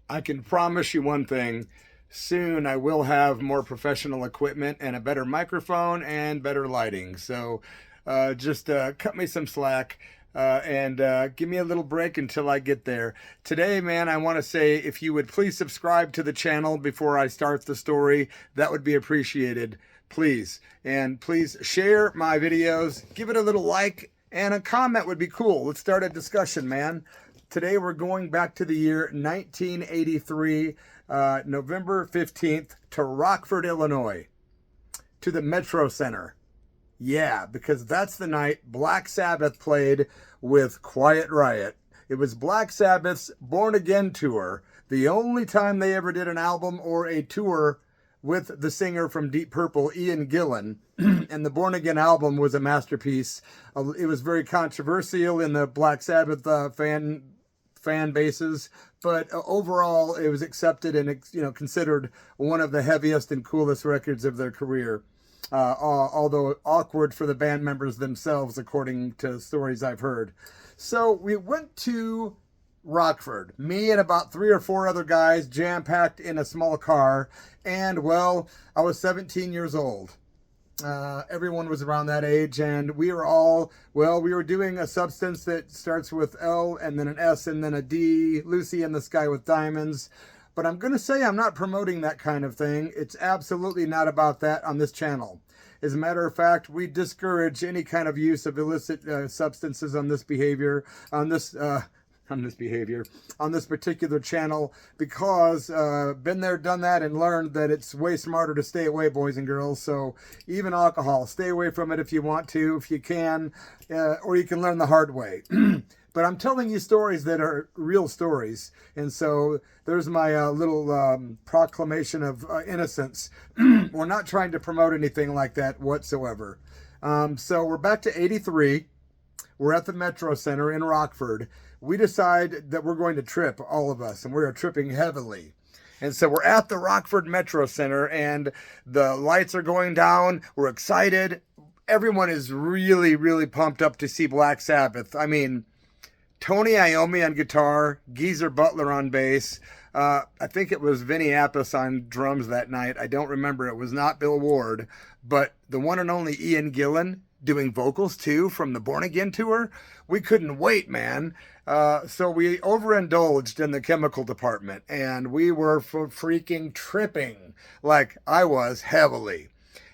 I can promise you one thing. Soon I will have more professional equipment and a better microphone and better lighting. So just cut me some slack and give me a little break until I get there. Today, man, I want to say if you would please subscribe to the channel before I start the story, that would be appreciated. Please. And please share my videos, give it a little like, and a comment would be cool. Let's start a discussion, man. Today we're going back to the year 1983, November 15th, to Rockford, Illinois, to the Metro Center. Yeah, because that's the night Black Sabbath played with Quiet Riot. It was Black Sabbath's Born Again tour, the only time they ever did an album or a tour with the singer from Deep Purple, Ian Gillan. And the Born Again album was a masterpiece. It was very controversial in the Black Sabbath fan bases, but overall it was accepted and considered one of the heaviest and coolest records of their career. Although awkward for the band members themselves, according to stories I've heard. So we went to Rockford, me and about 3 or 4 other guys, jam-packed in a small car, and well, I was 17 years old. Everyone was around that age, and we were doing a substance that starts with L and then an S and then a D, Lucy in the Sky with Diamonds. But I'm going to say I'm not promoting that kind of thing. It's absolutely not about that on this channel. As a matter of fact, we discourage any kind of use of illicit substances on this particular channel, because been there, done that, and learned that it's way smarter to stay away, boys and girls. So even alcohol, stay away from it if you want to, if you can, or you can learn the hard way. But I'm telling you stories that are real stories. And so there's my little proclamation of innocence. We're not trying to promote anything like that whatsoever. So we're back to 83. We're at the Metro Center in Rockford. We decide that we're going to trip, all of us, and we are tripping heavily. And so we're at the Rockford Metro Center, and the lights are going down. We're excited. Everyone is really, really pumped up to see Black Sabbath. I mean, Tony Iommi on guitar, Geezer Butler on bass. I think it was Vinny Appice on drums that night. I don't remember. It was not Bill Ward, but the one and only Ian Gillan doing vocals too from the Born Again tour. We couldn't wait, man. So we overindulged in the chemical department, and we were freaking tripping, like I was, heavily.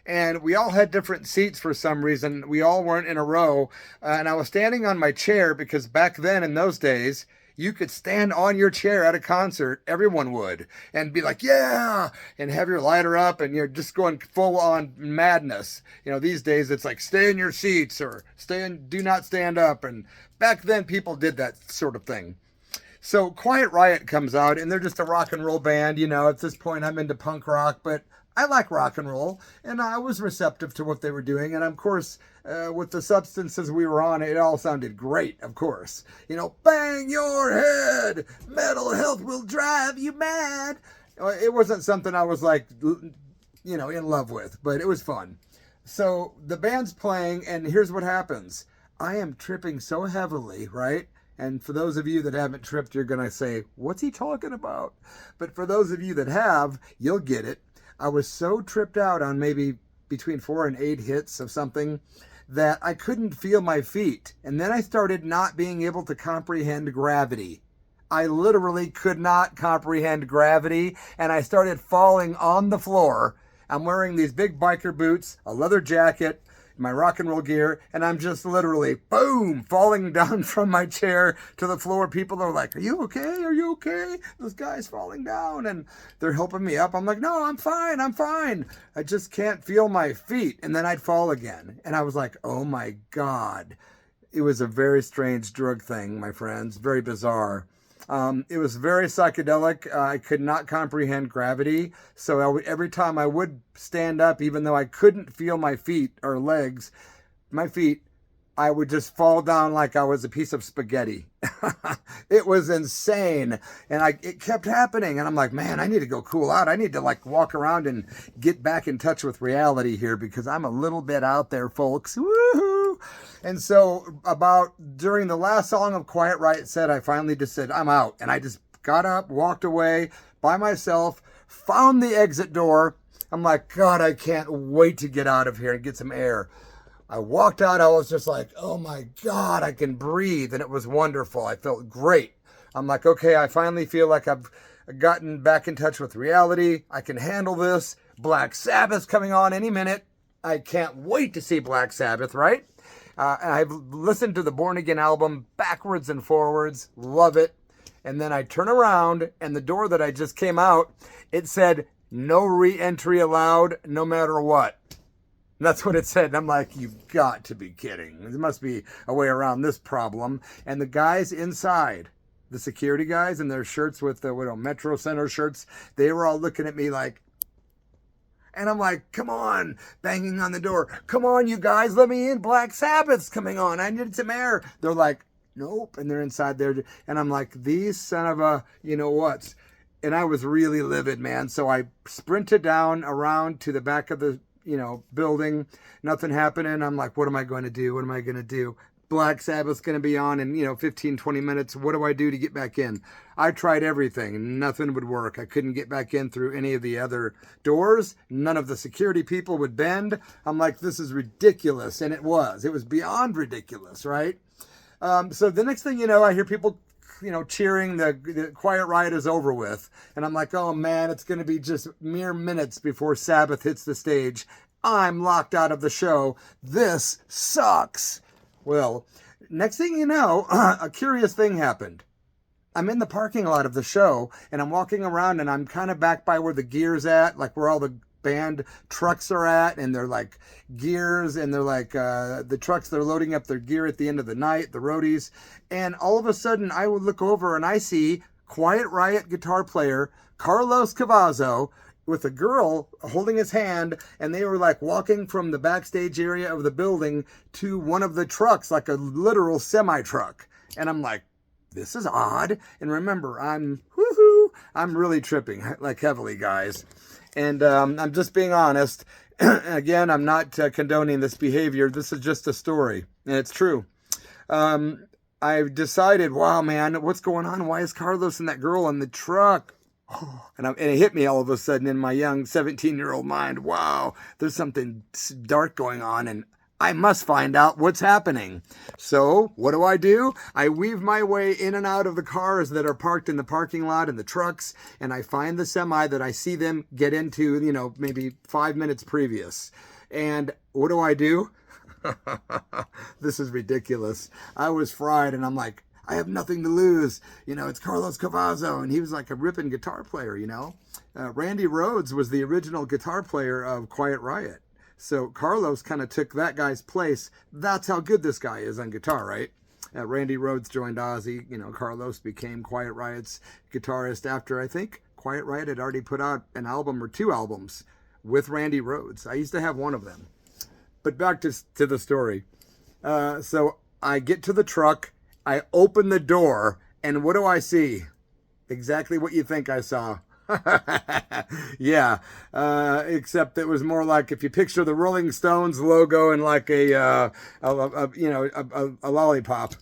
And we all had different seats for some reason. We all weren't in a row. And I was standing on my chair because back then, in those days, you could stand on your chair at a concert, everyone would, and be like, yeah, and have your lighter up, and you're just going full on madness. These days it's like, stay in your seats, or do not stand up. And back then people did that sort of thing. So Quiet Riot comes out, and they're just a rock and roll band. At this point I'm into punk rock, but I like rock and roll, and I was receptive to what they were doing. And of course, with the substances we were on, it all sounded great, of course. Bang your head, mental health will drive you mad. It wasn't something I was like, in love with, but it was fun. So the band's playing, and here's what happens. I am tripping so heavily, right? And for those of you that haven't tripped, you're going to say, what's he talking about? But for those of you that have, you'll get it. I was so tripped out on maybe between 4 and 8 hits of something that I couldn't feel my feet. And then I started not being able to comprehend gravity. I literally could not comprehend gravity, and I started falling on the floor. I'm wearing these big biker boots, a leather jacket, my rock and roll gear, and I'm just literally, boom, falling down from my chair to the floor. People are like, are you okay? Are you okay? This guy's falling down, and they're helping me up. I'm like, no, I'm fine. I just can't feel my feet. And then I'd fall again. And I was like, oh my God. It was a very strange drug thing, my friends, very bizarre. It was very psychedelic. I could not comprehend gravity. So every time I would stand up, even though I couldn't feel my feet or legs, my feet, I would just fall down like I was a piece of spaghetti. It was insane. And it kept happening. And I'm like, man, I need to go cool out. I need to walk around and get back in touch with reality here, because I'm a little bit out there, folks. Woohoo! And so during the last song of Quiet Riot set, I finally just said, I'm out. And I just got up, walked away by myself, found the exit door. I'm like, God, I can't wait to get out of here and get some air. I walked out, I was just like, oh my God, I can breathe. And it was wonderful. I felt great. I'm like, okay, I finally feel like I've gotten back in touch with reality. I can handle this. Black Sabbath's coming on any minute. I can't wait to see Black Sabbath, right? And I've listened to the Born Again album backwards and forwards. Love it. And then I turn around, and the door that I just came out, it said, no re-entry allowed, no matter what. And that's what it said. And I'm like, you've got to be kidding. There must be a way around this problem. And the guys inside, the security guys in their shirts with the Metro Center shirts, they were all looking at me like, and I'm like, come on, banging on the door. Come on, you guys, let me in. Black Sabbath's coming on. I need some air. They're like, nope. And they're inside there. And I'm like, these son of a, you know what? And I was really livid, man. So I sprinted down around to the back of the, building. Nothing happening. I'm like, what am I going to do? What am I going to do? Black Sabbath's going to be on in, 15, 20 minutes. What do I do to get back in? I tried everything and nothing would work. I couldn't get back in through any of the other doors. None of the security people would bend. I'm like, this is ridiculous. And it was beyond ridiculous, right? So the next thing you know, I hear people, cheering the Quiet Riot is over with. And I'm like, oh man, it's going to be just mere minutes before Sabbath hits the stage. I'm locked out of the show. This sucks. Well, next thing you know, a curious thing happened. I'm in the parking lot of the show, and I'm walking around, and I'm kind of back by where the gear's at, like where all the band trucks are at, and they're like gears, and they're like the trucks, they're loading up their gear at the end of the night, the roadies. And all of a sudden, I would look over, and I see Quiet Riot guitar player Carlos Cavazo with a girl holding his hand, and they were like walking from the backstage area of the building to one of the trucks, like a literal semi-truck. And I'm like, this is odd. And remember, I'm really tripping, like heavily, guys. And I'm just being honest. Again, I'm not condoning this behavior. This is just a story, and it's true. I've decided, wow, man, what's going on? Why is Carlos and that girl in the truck? And it hit me all of a sudden in my young 17-year-old mind. Wow, there's something dark going on, and I must find out what's happening. So what do? I weave my way in and out of the cars that are parked in the parking lot and the trucks, and I find the semi that I see them get into, maybe 5 minutes previous. And what do? This is ridiculous. I was fried, and I'm like, I have nothing to lose. It's Carlos Cavazo, and he was like a ripping guitar player, Randy Rhoads was the original guitar player of Quiet Riot. So Carlos kind of took that guy's place. That's how good this guy is on guitar, right? Randy Rhoads joined Ozzy. Carlos became Quiet Riot's guitarist after, I think, Quiet Riot had already put out an album or 2 albums with Randy Rhoads. I used to have one of them. But back to the story. So I get to the truck. I open the door, and what do I see? Exactly what you think I saw. Yeah, except it was more like if you picture the Rolling Stones logo and like a lollipop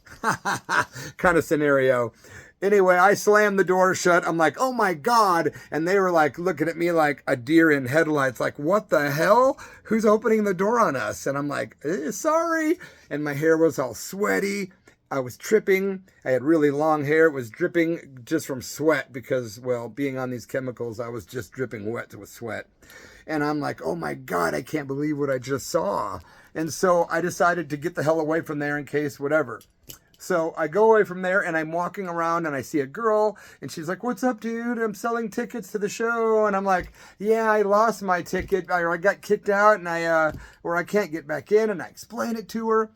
kind of scenario. Anyway, I slammed the door shut. I'm like, oh my God. And they were like looking at me like a deer in headlights, like, what the hell? Who's opening the door on us? And I'm like, sorry. And my hair was all sweaty. I was tripping. I had really long hair. It was dripping just from sweat because, well, being on these chemicals, I was just dripping wet with sweat. And I'm like, oh my God, I can't believe what I just saw. And so I decided to get the hell away from there in case whatever. So I go away from there, and I'm walking around, and I see a girl, and she's like, what's up, dude? I'm selling tickets to the show. And I'm like, yeah, I lost my ticket, or I got kicked out, and I can't get back in. And I explain it to her.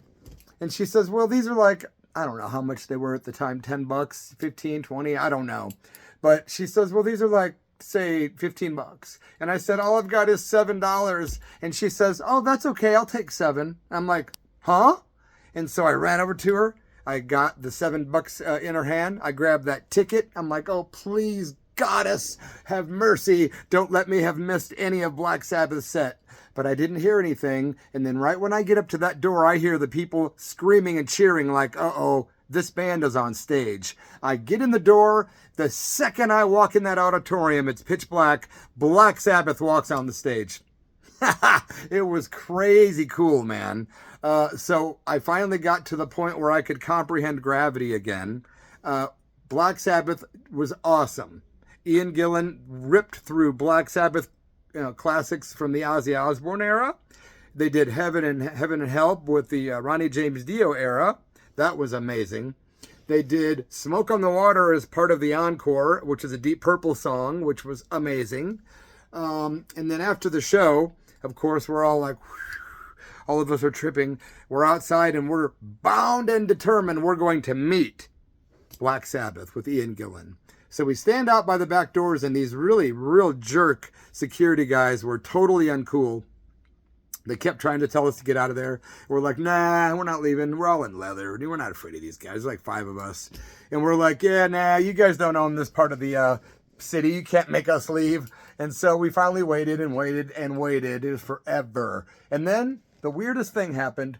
And she says, well, these are like, I don't know how much they were at the time, $10, 15, 20, I don't know. But she says, well, these are like, say, $15. And I said, all I've got is $7. And she says, oh, that's okay, I'll take 7. I'm like, huh? And so I ran over to her. I got the $7 in her hand. I grabbed that ticket. I'm like, oh, please, goddess, have mercy. Don't let me have missed any of Black Sabbath's set. But I didn't hear anything. And then right when I get up to that door, I hear the people screaming and cheering like, uh-oh, this band is on stage. I get in the door. The second I walk in that auditorium, it's pitch black. Black Sabbath walks on the stage. It was crazy cool, man. So I finally got to the point where I could comprehend gravity again. Black Sabbath was awesome. Ian Gillan ripped through Black Sabbath classics from the Ozzy Osbourne era. They did Heaven and Hell with the Ronnie James Dio era. That was amazing. They did Smoke on the Water as part of the encore, which is a Deep Purple song, which was amazing. And then after the show, of course, we're all like, all of us are tripping. We're outside and we're bound and determined we're going to meet Black Sabbath with Ian Gillan. So we stand out by the back doors, and these really real jerk security guys were totally uncool. They kept trying to tell us to get out of there. We're like, nah, we're not leaving. We're all in leather. We're not afraid of these guys. There's like 5 of us. And we're like, yeah, nah, you guys don't own this part of the city. You can't make us leave. And so we finally waited and waited and waited. It was forever. And then the weirdest thing happened.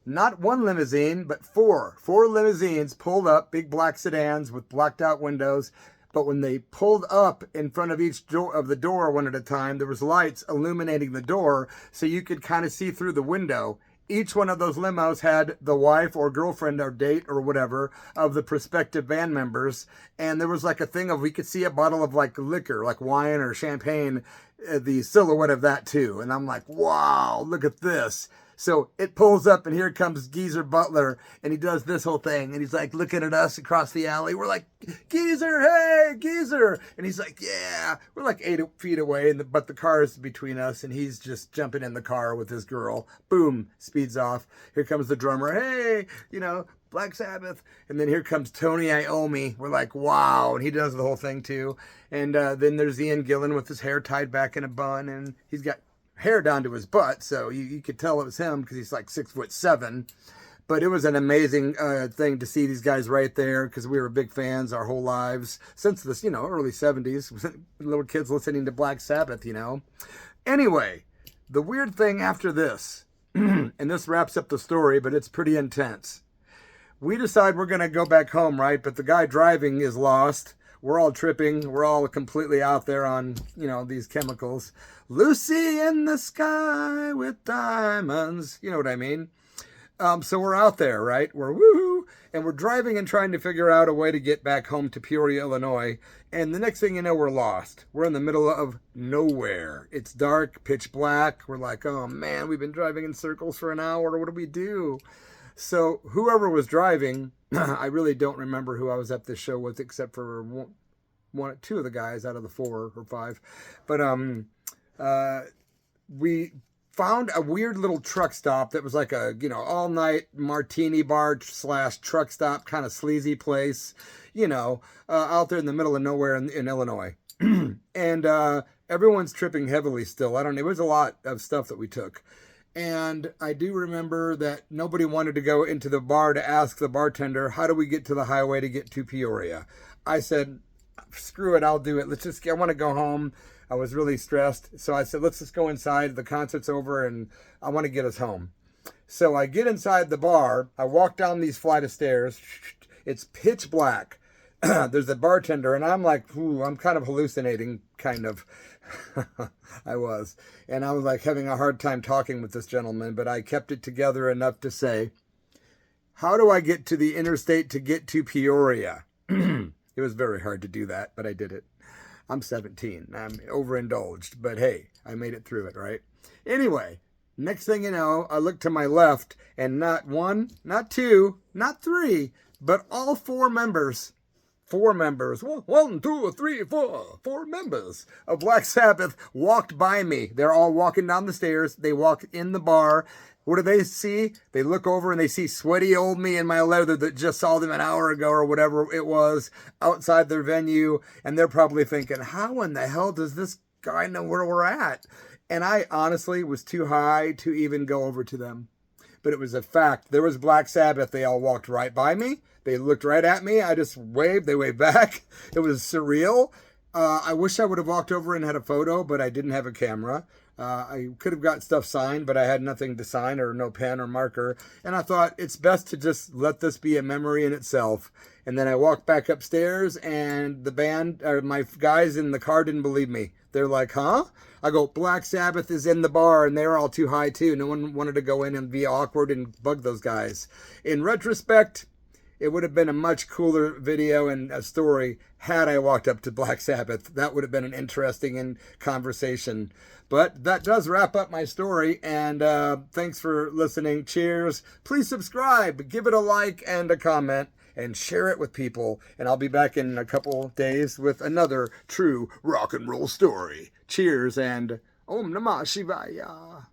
Not one limousine, but 4. 4 limousines pulled up, big black sedans with blacked out windows. But when they pulled up in front of each door of the door one at a time, there was lights illuminating the door so you could kind of see through the window. Each one of those limos had the wife or girlfriend or date or whatever of the prospective band members. And there was like a thing of, we could see a bottle of like liquor, like wine or champagne, the silhouette of that too. And I'm like, wow, look at this. So it pulls up, and here comes Geezer Butler, and he does this whole thing, and he's like looking at us across the alley. We're like, Geezer, hey, Geezer. And he's like, yeah. We're like 8 feet away, but the car is between us, and he's just jumping in the car with his girl. Boom, speeds off. Here comes the drummer. Hey, Black Sabbath. And then here comes Tony Iommi. We're like, wow. And he does the whole thing too. And then there's Ian Gillan with his hair tied back in a bun, and he's got hair down to his butt, so you could tell it was him because he's like 6'7". But it was an amazing thing to see these guys right there, because we were big fans our whole lives since this, early 70s. Little kids listening to Black Sabbath, Anyway, the weird thing after this, and this wraps up the story, but it's pretty intense. We decide we're going to go back home, right? But the guy driving is lost. We're all tripping. We're all completely out there on, these chemicals. Lucy in the sky with diamonds. You know what I mean? So we're out there, right? We're woohoo. And we're driving and trying to figure out a way to get back home to Peoria, Illinois. And the next thing you know, we're lost. We're in the middle of nowhere. It's dark, pitch black. We're like, oh man, we've been driving in circles for an hour. What do we do? So whoever was driving, I really don't remember who I was at this show with, except for 2 of the guys out of the 4 or 5. But we found a weird little truck stop that was like a, all night martini bar / truck stop, kind of sleazy place, out there in the middle of nowhere in Illinois. And everyone's tripping heavily still. It was a lot of stuff that we took. And I do remember that nobody wanted to go into the bar to ask the bartender, how do we get to the highway to get to Peoria? I said, screw it, I'll do it. I want to go home. I was really stressed. So I said, let's just go inside. The concert's over and I want to get us home. So I get inside the bar. I walk down these flight of stairs. It's pitch black. There's a bartender, and I'm like, I'm kind of hallucinating, kind of. I was. And I was like having a hard time talking with this gentleman, but I kept it together enough to say, how do I get to the interstate to get to Peoria? It was very hard to do that, but I did it. I'm 17. I'm overindulged, but hey, I made it through it, right? Anyway, next thing you know, I look to my left, and not 1, not 2, not 3, but all 4 members. 4 members, 1, 2, 3, 4, 4 members of Black Sabbath walked by me. They're all walking down the stairs. They walk in the bar. What do they see? They look over and they see sweaty old me in my leather that just saw them an hour ago or whatever it was outside their venue. And they're probably thinking, how in the hell does this guy know where we're at? And I honestly was too high to even go over to them. But it was a fact. There was Black Sabbath. They all walked right by me. They looked right at me. I just waved. They waved back. It was surreal. I wish I would have walked over and had a photo, but I didn't have a camera. I could have got stuff signed, but I had nothing to sign or no pen or marker. And I thought it's best to just let this be a memory in itself. And then I walked back upstairs, and the band, or my guys in the car, didn't believe me. They're like, huh? I go, Black Sabbath is in the bar, and they were all too high too. No one wanted to go in and be awkward and bug those guys. In retrospect, it would have been a much cooler video and a story had I walked up to Black Sabbath. That would have been an interesting conversation. But that does wrap up my story, and thanks for listening. Cheers. Please subscribe, give it a like and a comment, and share it with people. And I'll be back in a couple days with another true rock and roll story. Cheers, and Om Namah Shivaya.